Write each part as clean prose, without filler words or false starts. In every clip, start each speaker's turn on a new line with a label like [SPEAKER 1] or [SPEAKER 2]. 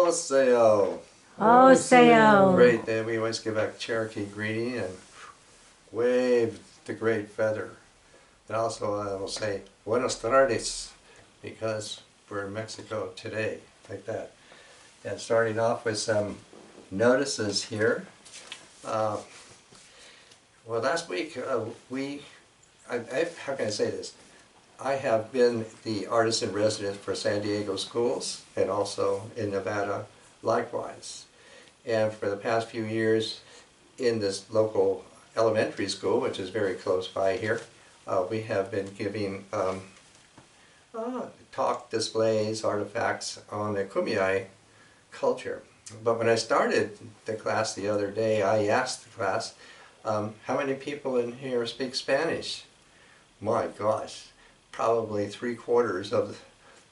[SPEAKER 1] Oseo.
[SPEAKER 2] Oseo.
[SPEAKER 1] Great. Then we always give a Cherokee greeting and wave the great feather. And also I will say Buenos tardes because we're in Mexico today, like that. And starting off with some notices here. Well, last week how can I say this? I have been the artist in residence for San Diego schools and also in Nevada likewise. And for the past few years in this local elementary school, which is very close by here, we have been giving talk displays, artifacts on the Kumeyaay culture. But when I started the class the other day, I asked the class, how many people in here speak Spanish? My gosh, probably 3/4 of the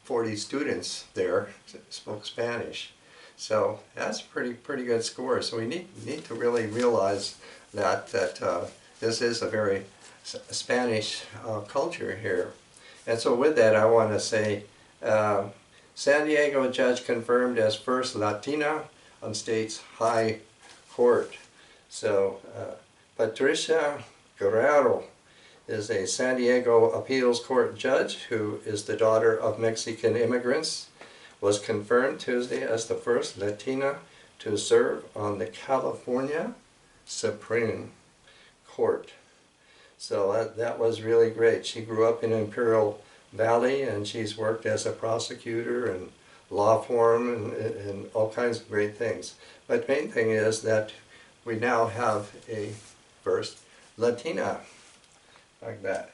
[SPEAKER 1] 40 students there spoke Spanish. So that's a pretty good score. So we need to really realize that this is a very Spanish culture here. And so with that, I want to say San Diego judge confirmed as first Latina on state's high court. So Patricia Guerrero is a San Diego appeals court judge who is the daughter of Mexican immigrants, was confirmed Tuesday as the first Latina to serve on the California Supreme Court. So that was really great. She grew up in Imperial Valley and she's worked as a prosecutor and law firm and all kinds of great things. But the main thing is that we now have a first Latina like that.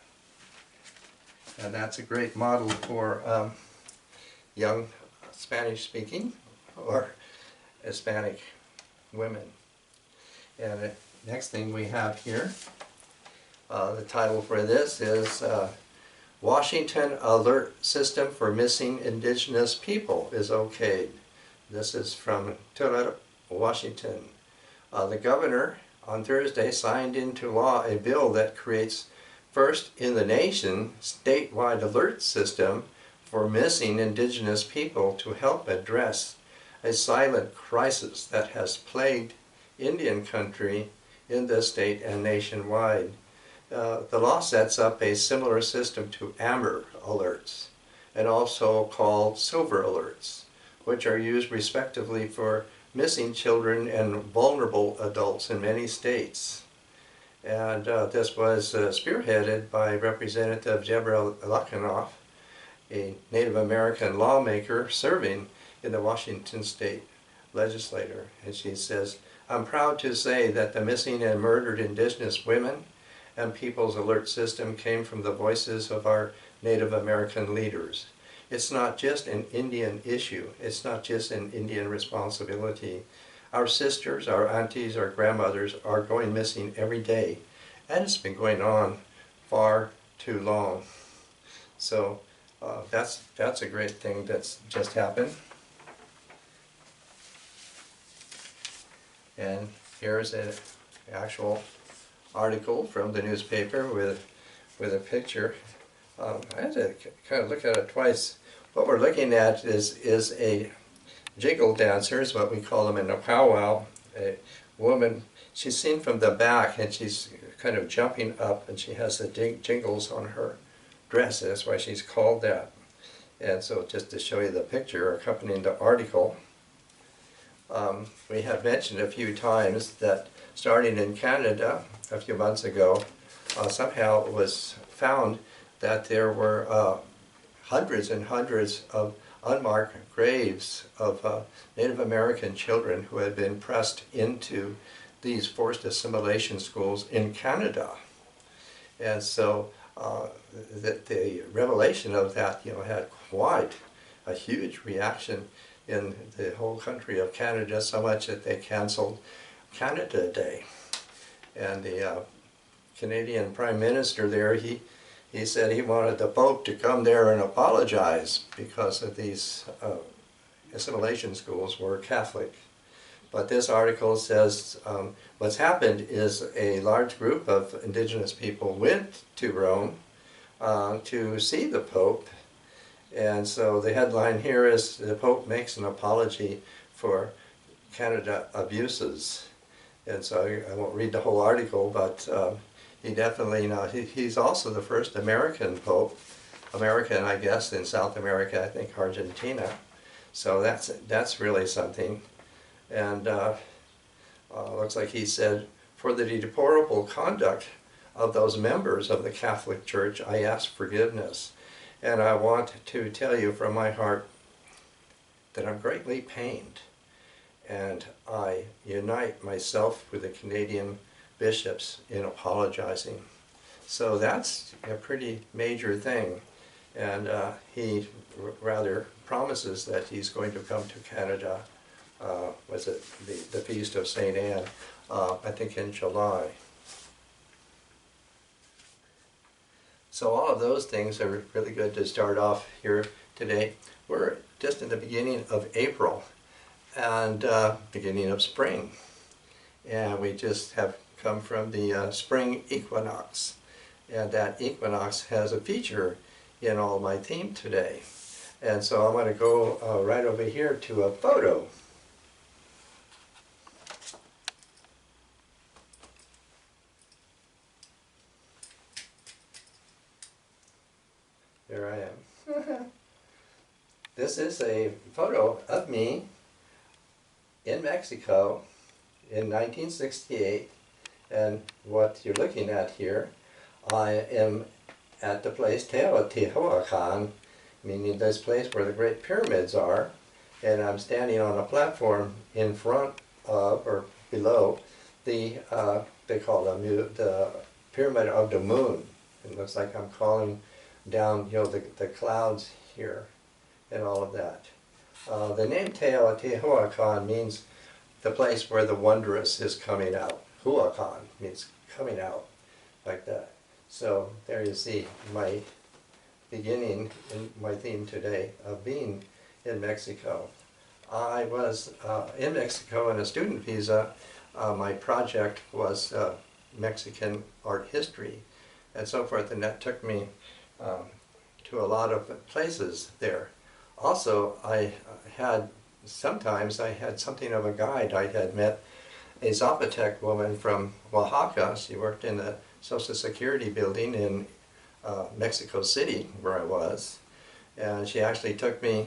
[SPEAKER 1] And that's a great model for young Spanish-speaking or Hispanic women. And the next thing we have here, the title for this is Washington Alert System for Missing Indigenous People is okayed. This is from Tulare, Washington. The governor on Thursday signed into law a bill that creates first in the nation statewide alert system for missing Indigenous people to help address a silent crisis that has plagued Indian country in the state and nationwide. The law sets up a similar system to Amber Alerts and also called Silver Alerts, which are used respectively for missing children and vulnerable adults in many states. And this was spearheaded by Representative Deborah Lakanoff, a Native American lawmaker serving in the Washington State Legislature. And she says, I'm proud to say that the missing and murdered Indigenous women and People's Alert System came from the voices of our Native American leaders. It's not just an Indian issue. It's not just an Indian responsibility. Our sisters, our aunties, our grandmothers are going missing every day. And it's been going on far too long. So that's a great thing that's just happened. And here's an actual article from the newspaper with a picture. I had to kind of look at it twice. What we're looking at is a jiggle dancer, is what we call them in a powwow. A woman, she's seen from the back and she's kind of jumping up and she has the jingles on her dress. That's why she's called that. And so just to show you the picture accompanying the article, we have mentioned a few times that starting in Canada a few months ago, somehow it was found that there were hundreds and hundreds of unmarked graves of Native American children who had been pressed into these forced assimilation schools in Canada. And so the revelation of that, had quite a huge reaction in the whole country of Canada, so much that they canceled Canada Day. And the Canadian Prime Minister there, he said he wanted the Pope to come there and apologize because of these assimilation schools were Catholic. But this article says what's happened is a large group of Indigenous people went to Rome to see the Pope. And so the headline here is, the Pope makes an apology for Canada abuses. And so I won't read the whole article, but he definitely, he's also the first American Pope, American, I guess, in South America, I think Argentina. So that's really something. And looks like he said, for the deplorable conduct of those members of the Catholic Church, I ask forgiveness. And I want to tell you from my heart that I'm greatly pained. And I unite myself with the Canadian bishops in apologizing. So that's a pretty major thing. And he rather promises that he's going to come to Canada, was it the Feast of St. Anne, I think in July. So all of those things are really good to start off here today. We're just in the beginning of April and beginning of spring. And we just have come from the spring equinox. And that equinox has a feature in all my theme today. And so I'm going to go right over here to a photo. There I am. This is a photo of me in Mexico in 1968, and what you're looking at here, I am at the place Teotihuacan, meaning this place where the Great Pyramids are, and I'm standing on a platform in front of, or below, the, they call it the Pyramid of the Moon. It looks like I'm calling down, the clouds here and all of that. The name Teotihuacan means the place where the wondrous is coming out. Huacan means coming out, like that. So there you see my beginning in my theme today of being in Mexico. I was in Mexico on a student visa. My project was Mexican art history and so forth, and that took me to a lot of places there. Also, sometimes I had something of a guide. I had met a Zapotec woman from Oaxaca. She worked in the Social Security building in Mexico City, where I was. And she actually took me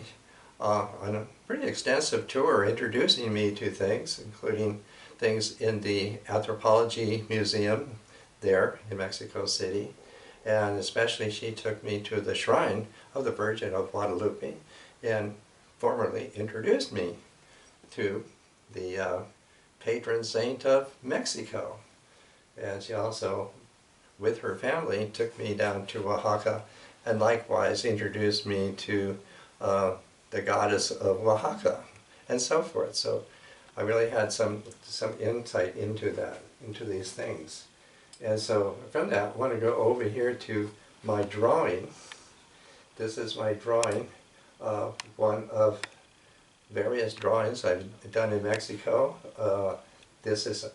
[SPEAKER 1] on a pretty extensive tour, introducing me to things, including things in the Anthropology Museum there in Mexico City. And especially she took me to the shrine of the Virgin of Guadalupe and formally introduced me to the patron saint of Mexico. And she also, with her family, took me down to Oaxaca and likewise introduced me to the goddess of Oaxaca and so forth. So I really had some insight into that, into these things. And so from that, I want to go over here to my drawing. This is my drawing, one of various drawings I've done in Mexico. This is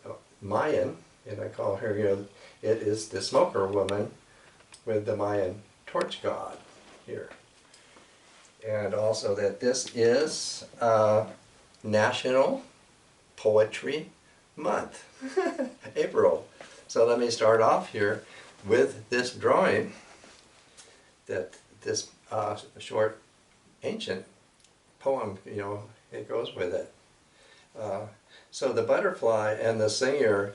[SPEAKER 1] Mayan, and I call her here, it is the smoker woman with the Mayan torch god here. And also that this is National Poetry Month, April. So let me start off here with this drawing, this short ancient poem, it goes with it. So the butterfly and the singer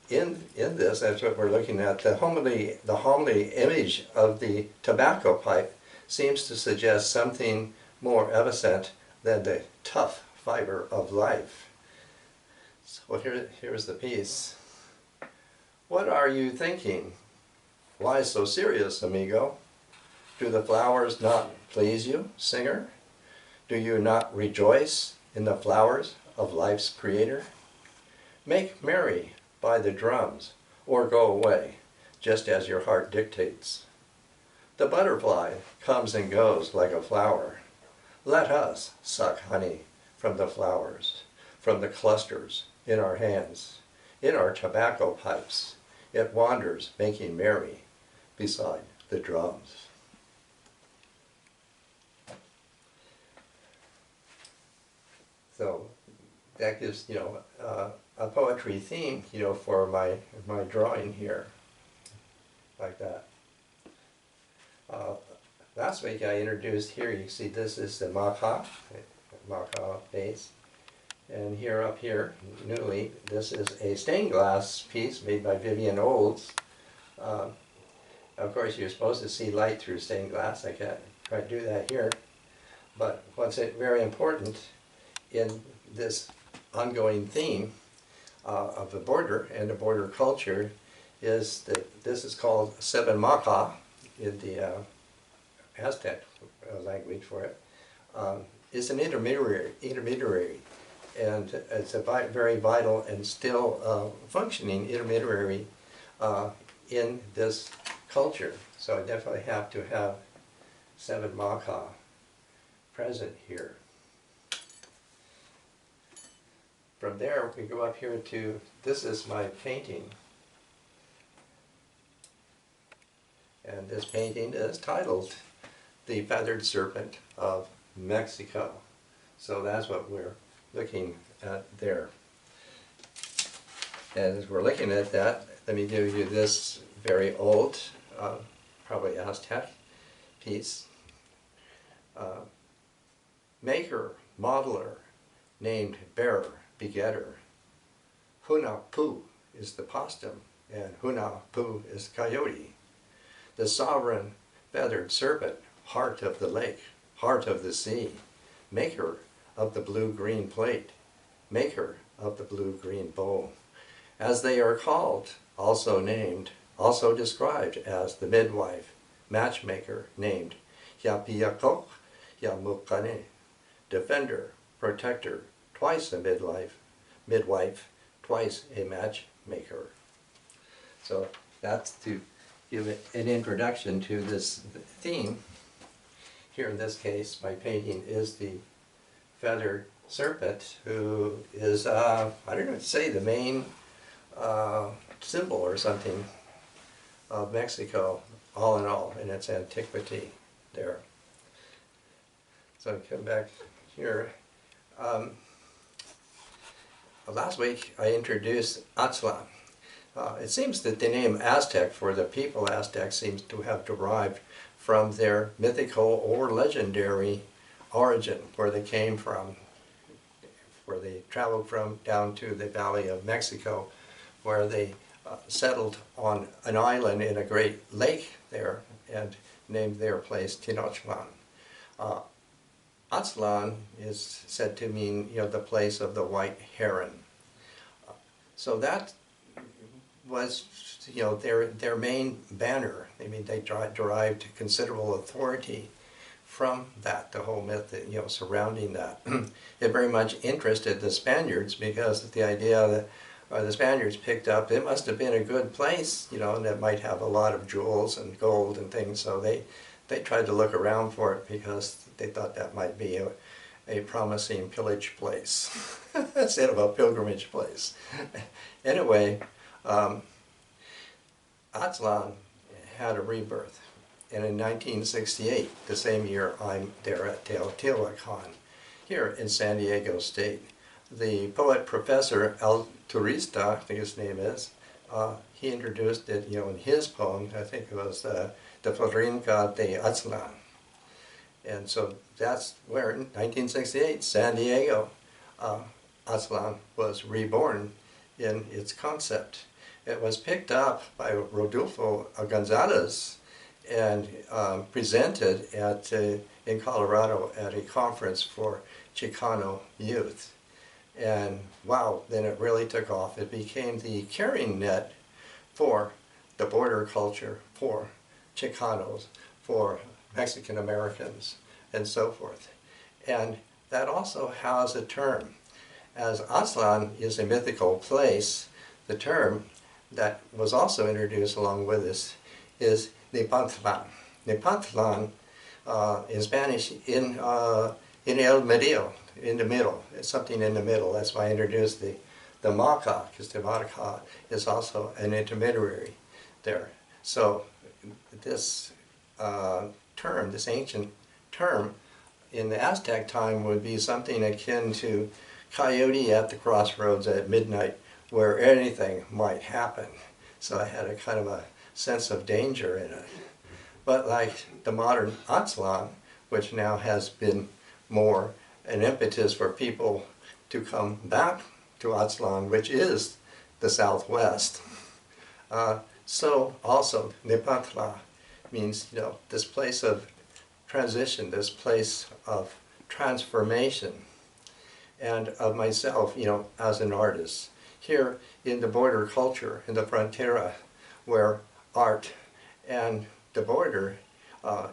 [SPEAKER 1] in this, that's what we're looking at, the homely image of the tobacco pipe seems to suggest something more evanescent than the tough fiber of life. So here's the piece. What are you thinking? Why so serious, amigo? Do the flowers not please you, singer? Do you not rejoice in the flowers of life's creator? Make merry by the drums, or go away, just as your heart dictates. The butterfly comes and goes like a flower. Let us suck honey from the flowers, from the clusters in our hands, in our tobacco pipes. It wanders, making merry beside the drums. So that gives, a poetry theme, for my drawing here, like that. Last week I introduced here, you see this is the maca base. And here up here, newly, this is a stained glass piece made by Vivian Olds. Of course, you're supposed to see light through stained glass. I can't quite do that here. But what's very important in this ongoing theme of the border and the border culture is that this is called seven maca in the Aztec language for it. It's an intermediary, and it's a very vital and still functioning intermediary in this culture. So I definitely have to have seven maca present here. From there we go up here to, this is my painting. And this painting is titled The Feathered Serpent of Mexico. So that's what we're looking at there. And as we're looking at that, let me give you this very old, probably Aztec piece. Maker, modeler, named bearer, begetter. Hunapu is the postum, and Hunapu is Coyote. The sovereign feathered serpent, heart of the lake, heart of the sea, maker of the blue-green plate, maker of the blue-green bow. As they are called, also named, also described as the midwife, matchmaker, named Yapiakok Yamukane, defender, protector, twice a midwife, twice a matchmaker. So that's to give it an introduction to this theme. Here in this case, my painting is the feathered serpent, who is, I don't know, say the main symbol or something of Mexico, all in all, in its antiquity there. So I come back here. Last week I introduced Aslan. It seems that the name Aztec for the people Aztec seems to have derived from their mythical or legendary origin, where they came from, where they traveled from down to the Valley of Mexico, where they settled on an island in a great lake there and named their place Tenochtitlan. Aslan is said to mean, the place of the white heron. So that was, their main banner. I mean, they derived considerable authority from that, the whole myth, surrounding that. It very much interested the Spaniards, because the idea that the Spaniards picked up, it must have been a good place, and it might have a lot of jewels and gold and things, so they tried to look around for it because they thought that might be a promising pillage place instead of a pilgrimage place. Anyway, Aslan had a rebirth, and in 1968, the same year I'm there at Teotihuacan, here in San Diego State, the poet Professor El Turista, I think his name is, he introduced it, in his poem. I think it was the Florínca de Aslan. And so that's where, in 1968, San Diego, Aslan was reborn in its concept. It was picked up by Rodolfo Gonzalez and presented in Colorado at a conference for Chicano youth. And wow, then it really took off. It became the carrying net for the border culture, for Chicanos, for Mexican Americans, and so forth. And that also has a term. As Aslan is a mythical place, the term that was also introduced along with this is Nepantlan. Nepantlan in Spanish, in el medio, in the middle. It's something in the middle. That's why I introduced the maca, because the maca is also an intermediary there. So this term, this ancient term, in the Aztec time would be something akin to Coyote at the Crossroads at midnight, where anything might happen. So I had a kind of a sense of danger in it. But like the modern Aslan, which now has been more an impetus for people to come back to Aslan, which is the Southwest. So also Nepantla means, this place of transition, this place of transformation, and of myself, as an artist. Here in the border culture, in the frontera, where art and the border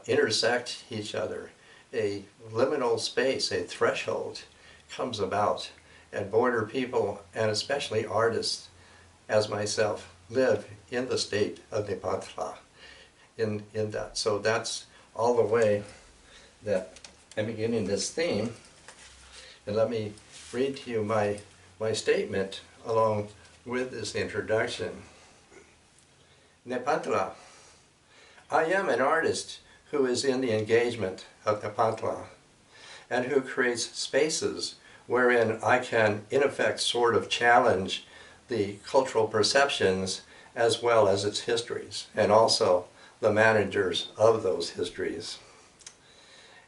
[SPEAKER 1] intersect each other, a liminal space, a threshold comes about, and border people, and especially artists, as myself, live in the state of Nepantla, in that. So that's all the way that I'm beginning this theme. And let me read to you my statement along with this introduction. Nepantla. I am an artist who is in the engagement of Nepantla and who creates spaces wherein I can, in effect, sort of challenge the cultural perceptions as well as its histories, and also the managers of those histories.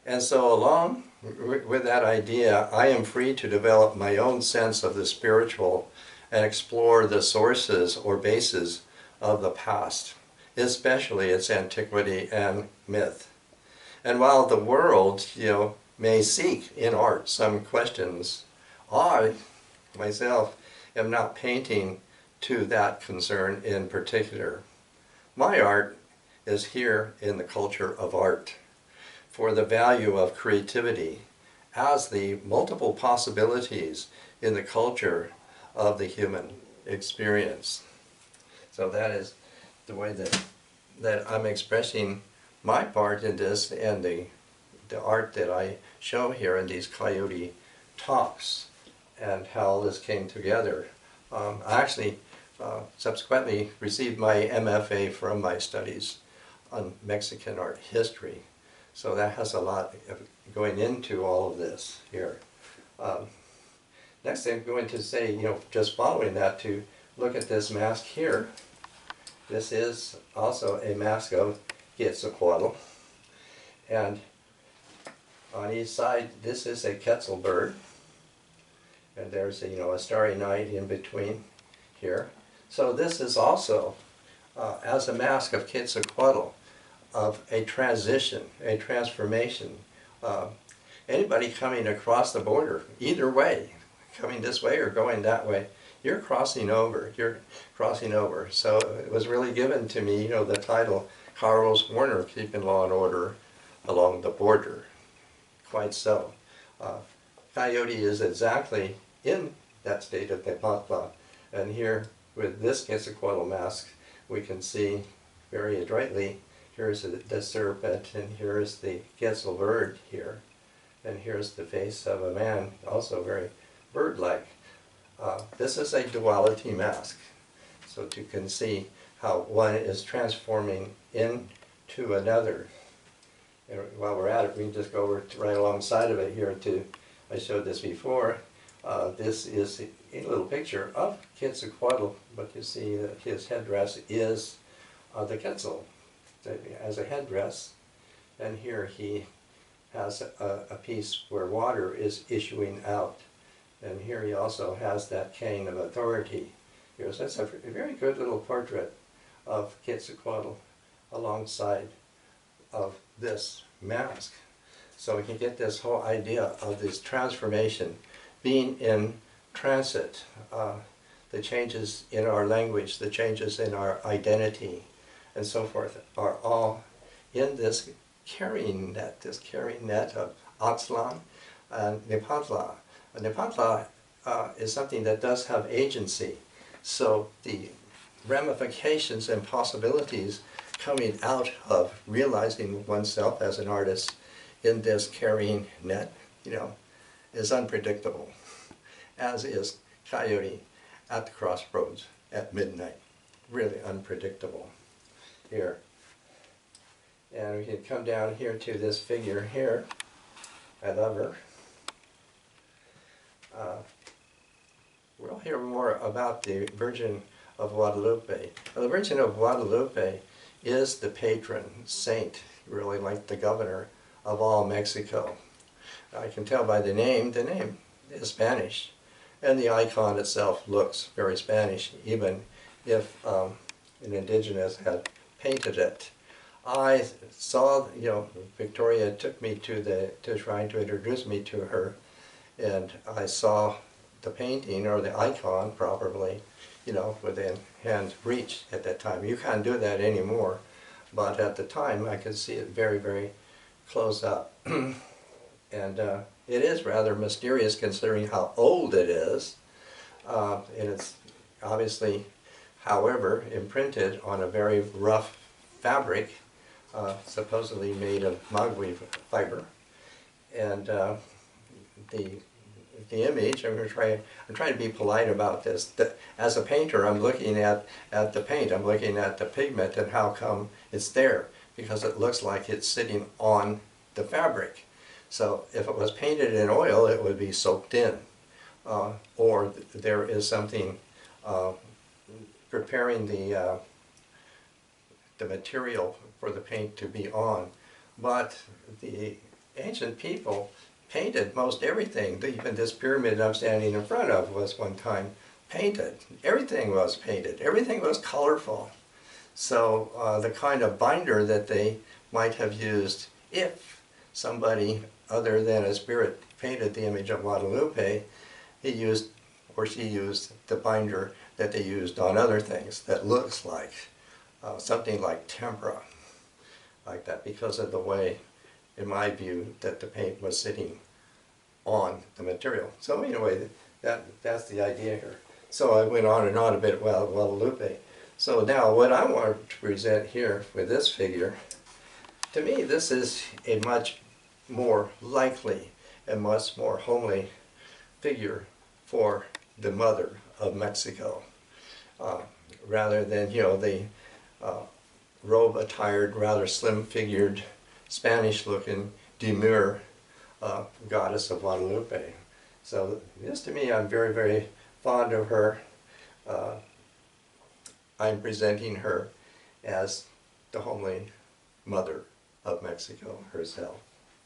[SPEAKER 1] And so along with that idea, I am free to develop my own sense of the spiritual and explore the sources or bases of the past, especially its antiquity and myth. And while the world, may seek in art some questions, I, myself, am not painting to that concern in particular. My art is here in the culture of art, for the value of creativity as the multiple possibilities in the culture of the human experience. So that is the way that I'm expressing my part in this, and the art that I show here in these Coyote talks, and how this came together. I actually subsequently received my MFA from my studies on Mexican art history. So that has a lot going into all of this here. Next I'm going to say, just following that, to look at this mask here. This is also a mask of Quetzalcoatl. And on each side, this is a Quetzal bird. And there's a starry night in between here. So this is also, as a mask of Quetzalcoatl, of a transition, a transformation. Anybody coming across the border, either way, coming this way or going that way, you're crossing over. So it was really given to me, the title, Carlos Warner, Keeping Law and Order Along the Border. Quite so. Coyote is exactly in that state of Nepantla. And here, with this Quetzalcoatl mask, we can see very adroitly, here's the serpent, and here's the Quetzal bird here. And here's the face of a man, also very bird-like. This is a duality mask. So you can see how one is transforming into another. And while we're at it, we can just go over right alongside of it here to, I showed this before. This is a little picture of Quetzalcoatl, but you see that his headdress is the Quetzal as a headdress. And here he has a piece where water is issuing out. And here he also has that cane of authority. So that's a very good little portrait of Quetzalcoatl alongside of this mask. So we can get this whole idea of this transformation, being in transit, the changes in our language, the changes in our identity, and so forth, are all in this carrying net of Aslan and Nepantla. Nepantla is something that does have agency, so the ramifications and possibilities coming out of realizing oneself as an artist in this carrying net, is unpredictable, as is Coyote at the Crossroads at midnight. Really unpredictable here. And we can come down here to this figure here. I love her. We'll hear more about the Virgin of Guadalupe. Well, the Virgin of Guadalupe is the patron saint, really like the governor of all Mexico. I can tell by the name is Spanish. And the icon itself looks very Spanish, even if an Indigenous had painted it. I saw, Victoria took me to trying to introduce me to her, and I saw the painting or the icon properly, within hand's reach at that time. You can't do that anymore, but at the time I could see it very, very close up. And it is rather mysterious considering how old it is. And it's obviously, however, imprinted on a very rough fabric, supposedly made of magui fiber. And the image, I'm trying to be polite about this. As a painter, I'm looking at the paint, I'm looking at the pigment and how come it's there, because it looks like it's sitting on the fabric. So if it was painted in oil, it would be soaked in. Or there is something preparing the material for the paint to be on. But the ancient people painted most everything. Even this pyramid I'm standing in front of was one time painted. Everything was painted. Everything was colorful. So the kind of binder that they might have used if somebody other than a spirit painted the image of Guadalupe, he used or she used the binder that they used on other things that looks like something like tempera, like that, because of the way, in my view, that the paint was sitting on the material. So anyway, that's the idea here. So I went on and on a bit about Guadalupe. So now what I want to present here with this figure, to me this is a much more likely and much more homely figure for the mother of Mexico, rather than the robe attired, rather slim figured, Spanish looking, demure goddess of Guadalupe. So this, to me, I'm very, very fond of her. I'm presenting her as the homely mother of Mexico herself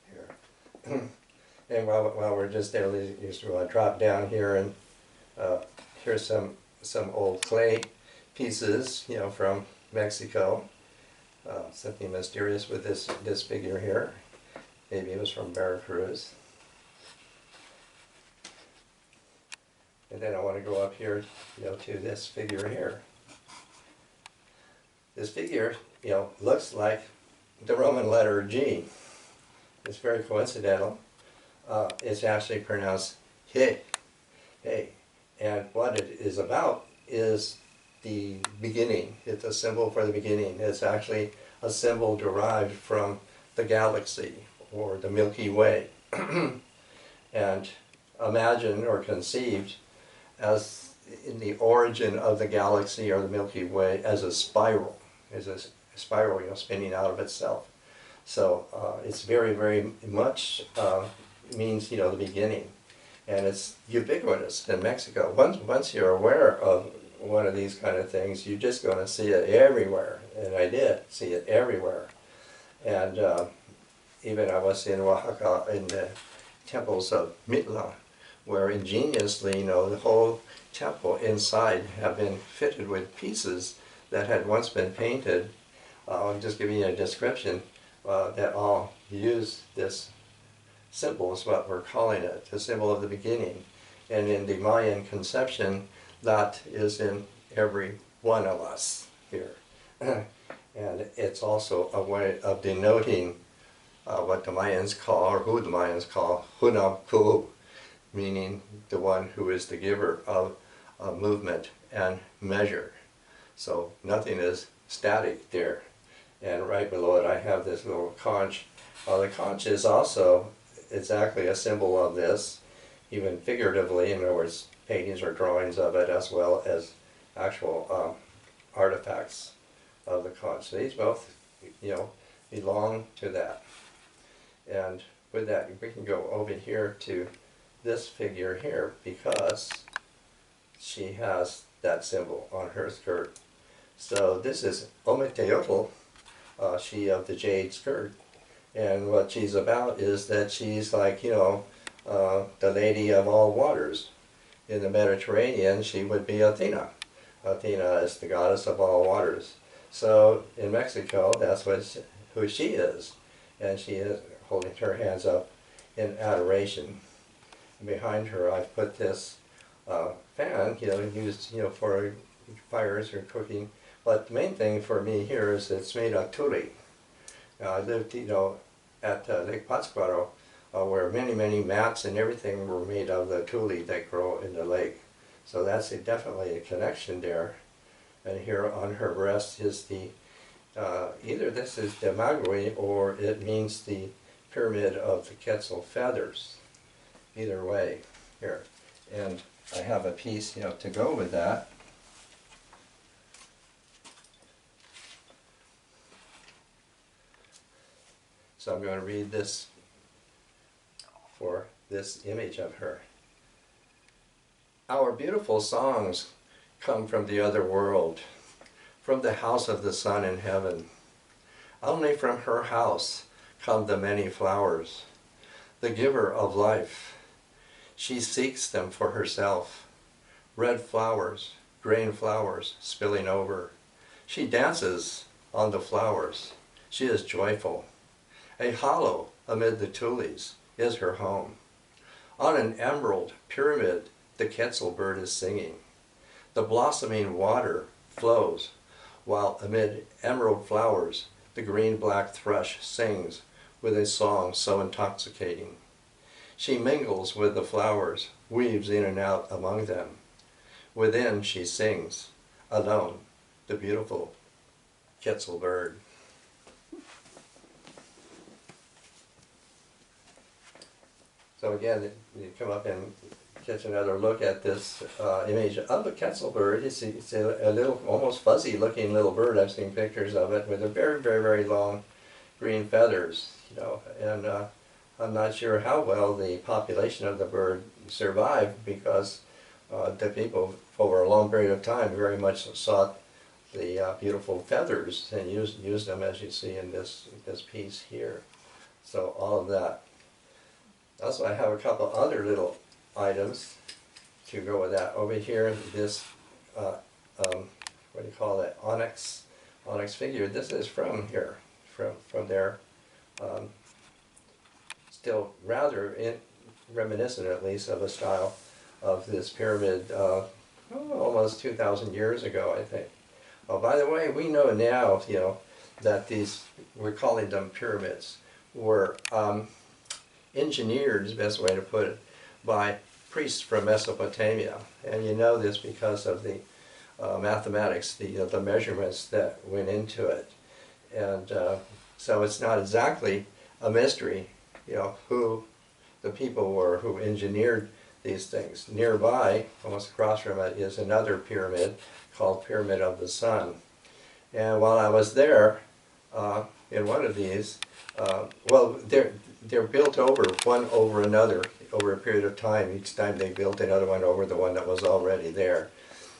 [SPEAKER 1] here. And while we're just there, we used to drop down here, and here's some old clay pieces, from Mexico. Something mysterious with this figure here. Maybe it was from Veracruz. And then I want to go up here, to this figure here. This figure, looks like the Roman letter G. It's very coincidental. It's actually pronounced he. And what it is about is the beginning. It's a symbol for the beginning. It's actually a symbol derived from the galaxy or the Milky Way. And imagined or conceived as in the origin of the galaxy or the Milky Way as a spiral, spinning out of itself. So it's very, very much means, the beginning. And it's ubiquitous in Mexico. Once you're aware of one of these kind of things, you're just going to see it everywhere. And I did see it everywhere. And even I was in Oaxaca in the temples of Mitla, where ingeniously, the whole temple inside have been fitted with pieces that had once been painted. I'll just give you a description that all use this symbol, is what we're calling it, the symbol of the beginning. And in the Mayan conception, that is in every one of us here. And it's also a way of denoting what the Mayans call, or who the Mayans call, Hunamku, meaning the one who is the giver of movement and measure. So nothing is static there. And right below it I have this little conch. The conch is also exactly a symbol of this, even figuratively, in other words, paintings or drawings of it, as well as actual artifacts of the conch. So these both, belong to that. And with that, we can go over here to this figure here because she has that symbol on her skirt. So this is Ometeotl, she of the jade skirt. And what she's about is that she's like, you know, the lady of all waters. In the Mediterranean, she would be Athena. Athena is the goddess of all waters. So in Mexico, that's who she is. And she is holding her hands up in adoration. And behind her, I've put this fan, you know, used, you know, for fires or cooking. But the main thing for me here is it's made of tule. I lived, you know, at Lake Pátzcuaro, where many mats and everything were made of the tule that grow in the lake. So that's definitely a connection there. And here on her breast is the, either this is the Magui or it means the pyramid of the Quetzal feathers. Either way, here. And I have a piece, you know, to go with that. So I'm going to read this for this image of her. Our beautiful songs come from the other world, from the house of the sun in heaven. Only from her house come the many flowers, the giver of life. She seeks them for herself, red flowers, grain flowers spilling over. She dances on the flowers. She is joyful. A hollow amid the tules is her home. On an emerald pyramid the Quetzal bird is singing. The blossoming water flows, while amid emerald flowers the green-black thrush sings with a song so intoxicating. She mingles with the flowers, weaves in and out among them. Within she sings, alone, the beautiful Quetzal bird. So again, you come up and catch another look at this image of a Quetzal bird. It's a little, almost fuzzy-looking little bird. I've seen pictures of it with a very long green feathers. You know, and I'm not sure how well the population of the bird survived because the people, over a long period of time, very much sought the beautiful feathers and used them, as you see in this piece here. So all of that. Also, I have a couple other little items to go with that. Over here, this, what do you call that, onyx figure. This is from here, from there. Still rather reminiscent, at least, of a style of this pyramid almost 2,000 years ago, I think. Oh, by the way, we know now, you know, that these, we're calling them pyramids, were engineered, is the best way to put it, by priests from Mesopotamia. And you know this because of the mathematics, the measurements that went into it. And so it's not exactly a mystery, you know, who the people were who engineered these things. Nearby, almost across from it, is another pyramid called Pyramid of the Sun. And while I was there, in one of these, well, they're built one over another over a period of time. Each time they built another one over the one that was already there.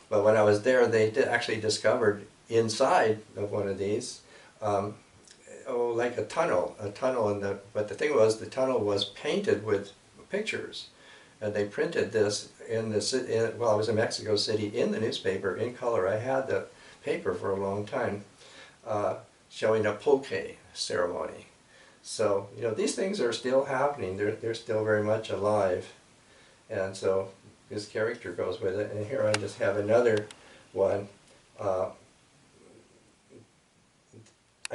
[SPEAKER 1] But when I was there, they actually discovered inside of one of these, like a tunnel but the thing was, the tunnel was painted with pictures. And they printed this well, I was in Mexico City, in the newspaper, in color. I had the paper for a long time, showing a pulque ceremony. So, you know, these things are still happening. They're still very much alive. And so this character goes with it. And here I just have another one. I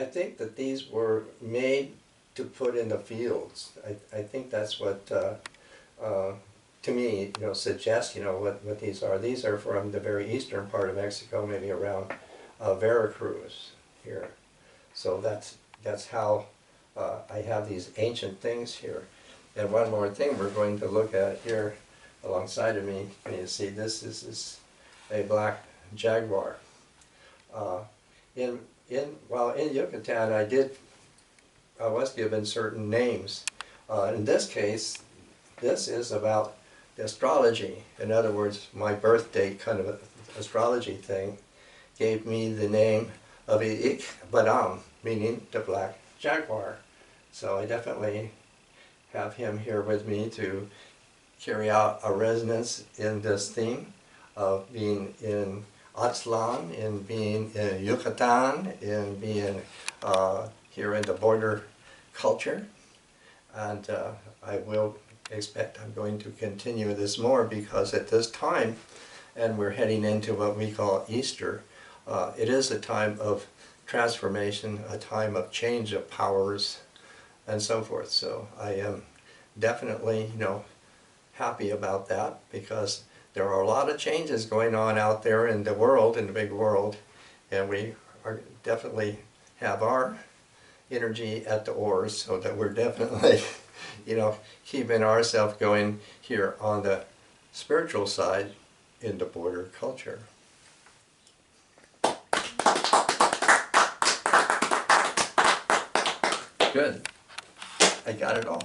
[SPEAKER 1] think that these were made to put in the fields. I think that's what, to me, you know, suggests, you know, what these are. These are from the very eastern part of Mexico, maybe around Veracruz here. So that's how I have these ancient things here. And one more thing we're going to look at here alongside of me. Can you see this? This is a Black Jaguar. While in Yucatan, I was given certain names In this case, this is about astrology. In other words, my birth date kind of astrology thing gave me the name of Ik Badam, meaning the Black Jaguar. So I definitely have him here with me to carry out a resonance in this theme of being in Aslan, in being in Yucatan, in being here in the border culture. And I will expect I'm going to continue this more, because at this time, and we're heading into what we call Easter, it is a time of transformation, a time of change of powers, and so forth. So I am definitely, happy about that, because there are a lot of changes going on out there in the world, in the big world, and we are definitely have our energy at the oars, so that we're definitely, keeping ourselves going here on the spiritual side in the border culture. Good. I got it all.